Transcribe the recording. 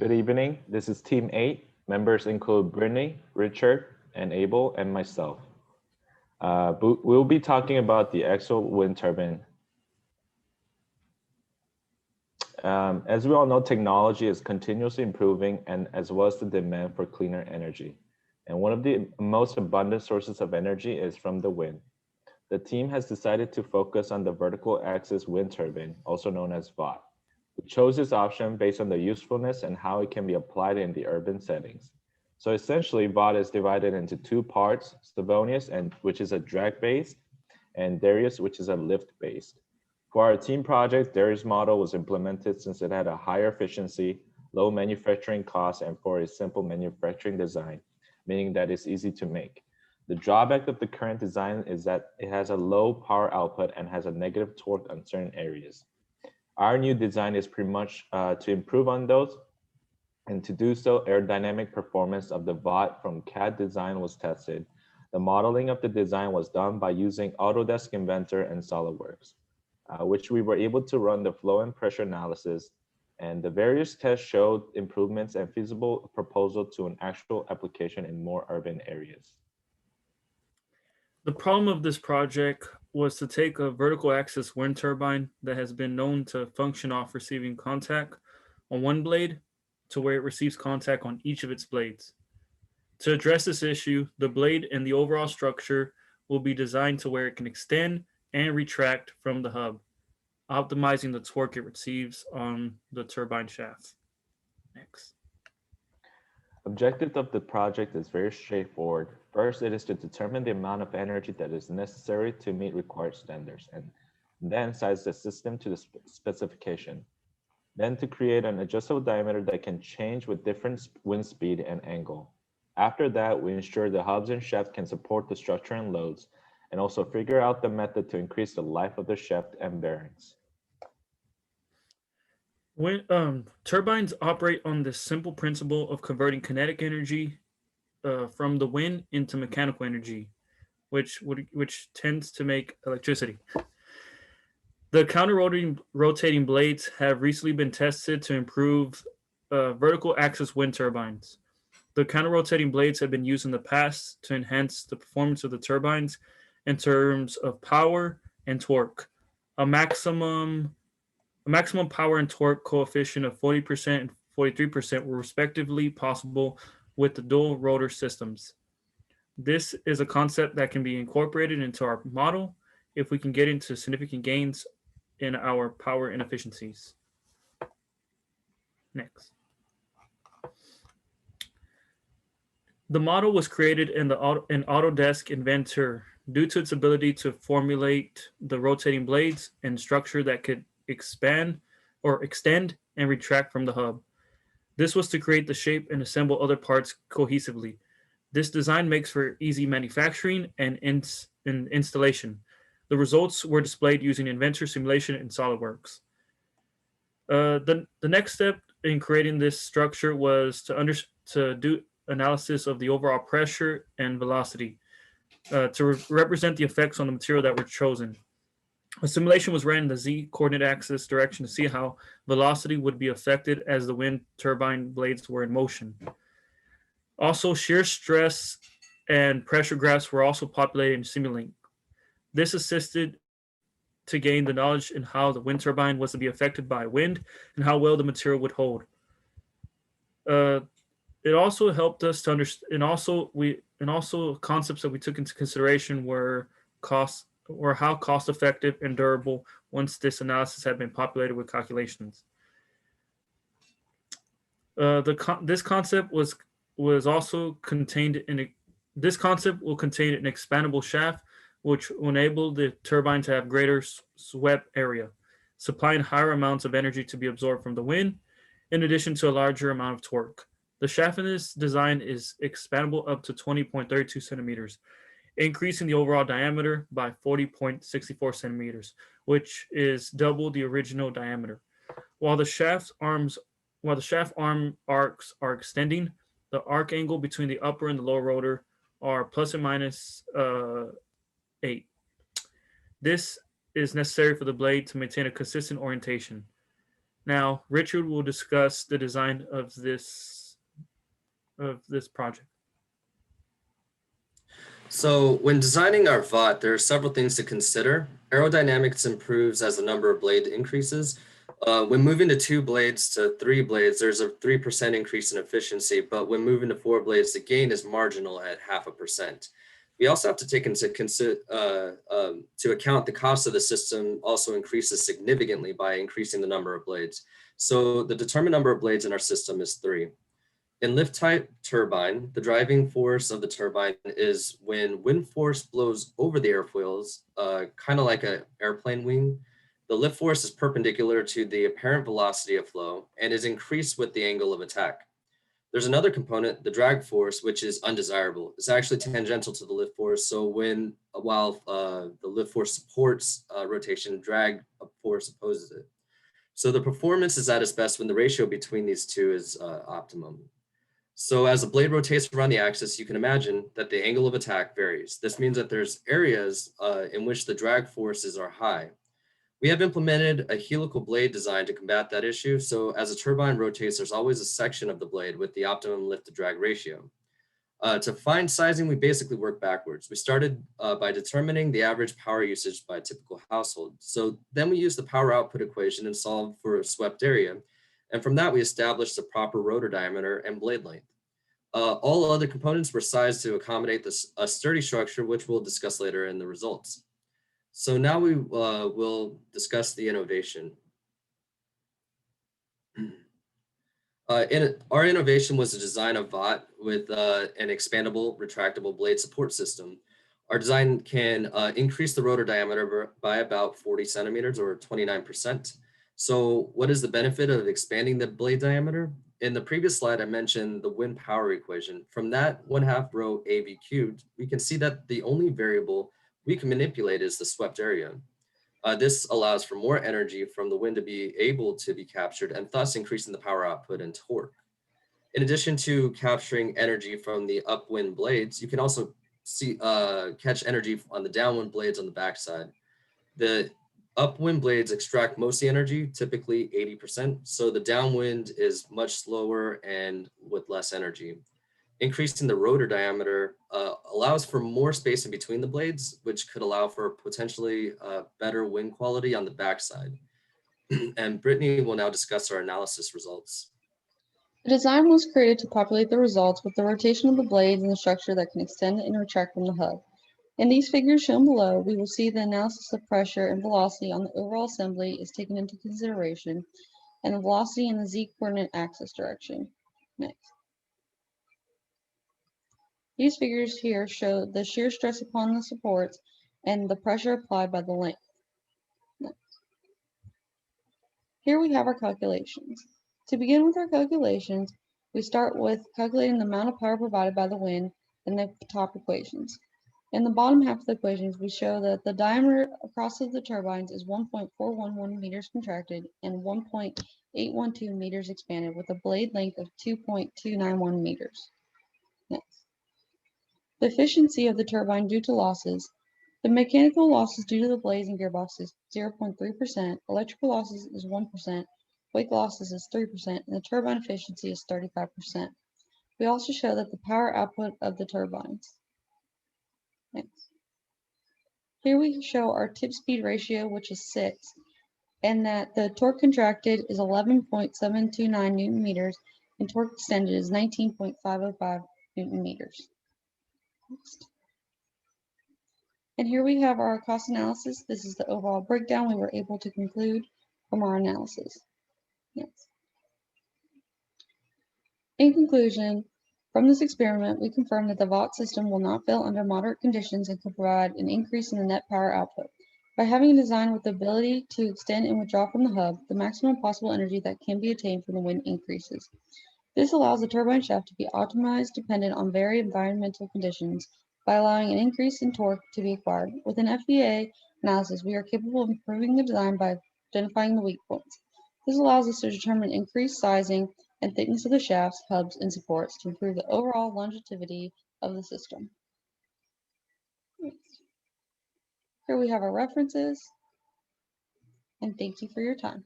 Good evening. This is Team 8. Members include Brittany, Richard, and Abel, and myself. We'll be talking about the axial wind turbine. As we all know, technology is continuously improving, and as well as the demand for cleaner energy. And one of the most abundant sources of energy is from the wind. The team has decided to focus on the vertical axis wind turbine, also known as Vawt. We chose this option based on the usefulness and how it can be applied in the urban settings. So essentially, Vawt is divided into two parts, Slavonius, which is a drag-based, and Darius, which is a lift-based. For our team project, Darius model was implemented since it had a higher efficiency, low manufacturing cost, and for a simple manufacturing design, meaning that it's easy to make. The drawback of the current design is that it has a low power output and has a negative torque on certain areas. Our new design is pretty much to improve on those, and to do so, aerodynamic performance of the Vawt from CAD design was tested. The modeling of the design was done by using Autodesk Inventor and SolidWorks, which we were able to run the flow and pressure analysis, and the various tests showed improvements and feasible proposal to an actual application in more urban areas. The problem of this project was to take a vertical axis wind turbine that has been known to function off receiving contact on one blade to where it receives contact on each of its blades. To address this issue, the blade and the overall structure will be designed to where it can extend and retract from the hub, optimizing the torque it receives on the turbine shaft. Next. Objective of the project is very straightforward. First, it is to determine the amount of energy that is necessary to meet required standards, and then size the system to the specification. Then to create an adjustable diameter that can change with different wind speed and angle. After that, we ensure the hubs and shaft can support the structure and loads, and also figure out the method to increase the life of the shaft and bearings. When turbines operate on this simple principle of converting kinetic energy from the wind into mechanical energy, which tends to make electricity. The counter-rotating blades have recently been tested to improve vertical axis wind turbines. The counter-rotating blades have been used in the past to enhance the performance of the turbines in terms of power and torque. A maximum power and torque coefficient of 40% and 43% were respectively possible with the dual rotor systems. This is a concept that can be incorporated into our model if we can get into significant gains in our power inefficiencies. Next. The model was created in Autodesk Inventor due to its ability to formulate the rotating blades and structure that could extend and retract from the hub. This was to create the shape and assemble other parts cohesively. This design makes for easy manufacturing and installation. The results were displayed using Inventor simulation in SolidWorks. The next step in creating this structure was to do analysis of the overall pressure and velocity to represent the effects on the material that were chosen. A simulation was ran in the z-coordinate axis direction to see how velocity would be affected as the wind turbine blades were in motion. Also, shear stress and pressure graphs were also populated in Simulink. This assisted to gain the knowledge in how the wind turbine was to be affected by wind and how well the material would hold. It also helped us to understand, and also concepts that we took into consideration were how cost effective and durable once this analysis had been populated with calculations. This concept will contain an expandable shaft, which will enable the turbine to have greater swept area, supplying higher amounts of energy to be absorbed from the wind, in addition to a larger amount of torque. The shaft in this design is expandable up to 20.32 centimeters, increasing the overall diameter by 40.64 centimeters, which is double the original diameter. While the shaft arm arcs are extending, the arc angle between the upper and the lower rotor are plus or minus 8. This is necessary for the blade to maintain a consistent orientation. Now, Richard will discuss the design of this project. So when designing our Vawt, there are several things to consider. Aerodynamics improves as the number of blade increases. When moving to 2 blades to 3 blades, there's a 3% increase in efficiency, but when moving to 4 blades, the gain is marginal at 0.5%. We also have to take into to account the cost of the system also increases significantly by increasing the number of blades. So the determined number of blades in our system is 3. In lift type turbine, the driving force of the turbine is when wind force blows over the airfoils, kind of like an airplane wing. The lift force is perpendicular to the apparent velocity of flow and is increased with the angle of attack. There's another component, the drag force, which is undesirable. It's actually tangential to the lift force. So while the lift force supports rotation, drag force opposes it. So the performance is at its best when the ratio between these two is optimum. So as the blade rotates around the axis, you can imagine that the angle of attack varies. This means that there's areas in which the drag forces are high. We have implemented a helical blade design to combat that issue. So as a turbine rotates, there's always a section of the blade with the optimum lift to drag ratio. To find sizing, we basically work backwards. We started by determining the average power usage by a typical household. So then we used the power output equation and solved for a swept area. And from that, we established the proper rotor diameter and blade length. All other components were sized to accommodate a sturdy structure, which we'll discuss later in the results. So now we will discuss the innovation. Our innovation was the design of Vawt with an expandable, retractable blade support system. Our design can increase the rotor diameter by about 40 centimeters or 29%. So what is the benefit of expanding the blade diameter? In the previous slide, I mentioned the wind power equation. From that 1/2 rho AV cubed, we can see that the only variable we can manipulate is the swept area. This allows for more energy from the wind to be able to be captured and thus increasing the power output and torque. In addition to capturing energy from the upwind blades, you can also catch energy on the downwind blades on the backside. The upwind blades extract most of the energy, typically 80%. So the downwind is much slower and with less energy. Increasing the rotor diameter allows for more space in between the blades, which could allow for potentially better wind quality on the backside. And Brittany will now discuss our analysis results. The design was created to populate the results with the rotation of the blades and the structure that can extend and retract from the hub. In these figures shown below, we will see the analysis of pressure and velocity on the overall assembly is taken into consideration, and the velocity in the z-coordinate axis direction. Next. These figures here show the shear stress upon the supports and the pressure applied by the length. Next. Here we have our calculations. To begin with our calculations, we start with calculating the amount of power provided by the wind in the top equations. In the bottom half of the equations, we show that the diameter across of the turbines is 1.411 meters contracted and 1.812 meters expanded with a blade length of 2.291 meters. Next. The efficiency of the turbine due to losses. The mechanical losses due to the blades and gearbox is 0.3%, electrical losses is 1%, wake losses is 3%, and the turbine efficiency is 35%. We also show that the power output of the turbines. Next. Here we show our tip speed ratio, which is 6, and that the torque contracted is 11.729 Newton meters, and torque extended is 19.505 Newton meters. Next. And here we have our cost analysis. This is the overall breakdown we were able to conclude from our analysis. Next. In conclusion, from this experiment, we confirm that the Vawt system will not fail under moderate conditions and can provide an increase in the net power output. By having a design with the ability to extend and withdraw from the hub, the maximum possible energy that can be attained from the wind increases. This allows the turbine shaft to be optimized dependent on varied environmental conditions by allowing an increase in torque to be acquired. With an FEA analysis, we are capable of improving the design by identifying the weak points. This allows us to determine increased sizing and thickness of the shafts, hubs, and supports to improve the overall longevity of the system. Here we have our references, and thank you for your time.